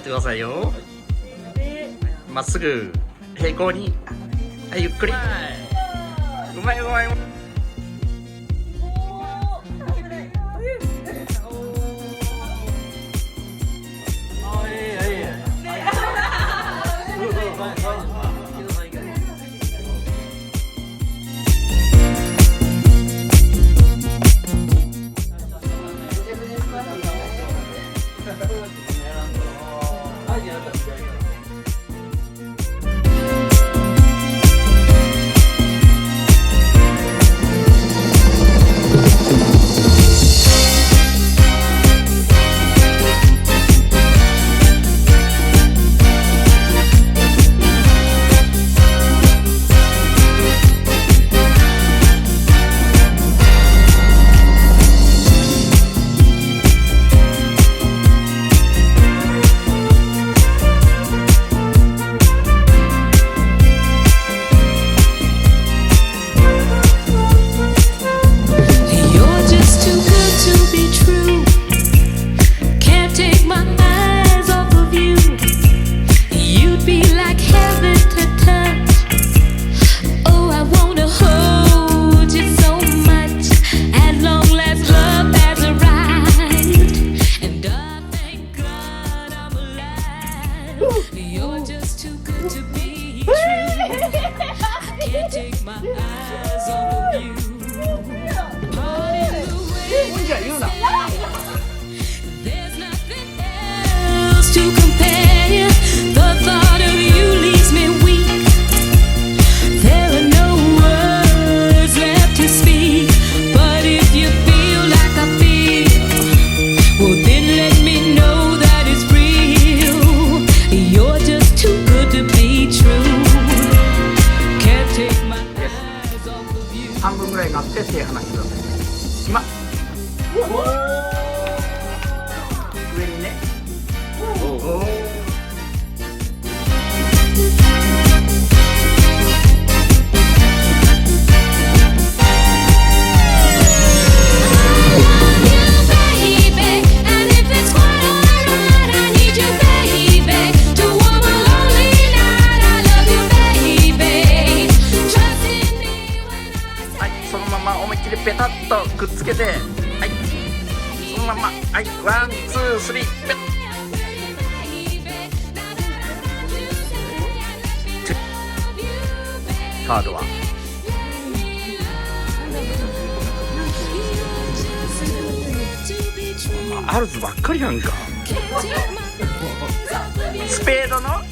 ってくださいよ。まっすぐ平行に、はい、ゆっくり。うまいうまいうまい。半分ぐらいになって手離してください。今上にね。ペタッとくっつけて、はい、そのまま、はい、ワン、ツー、スリー、ペッ。カードはあるぞばっかりやんか。スペードの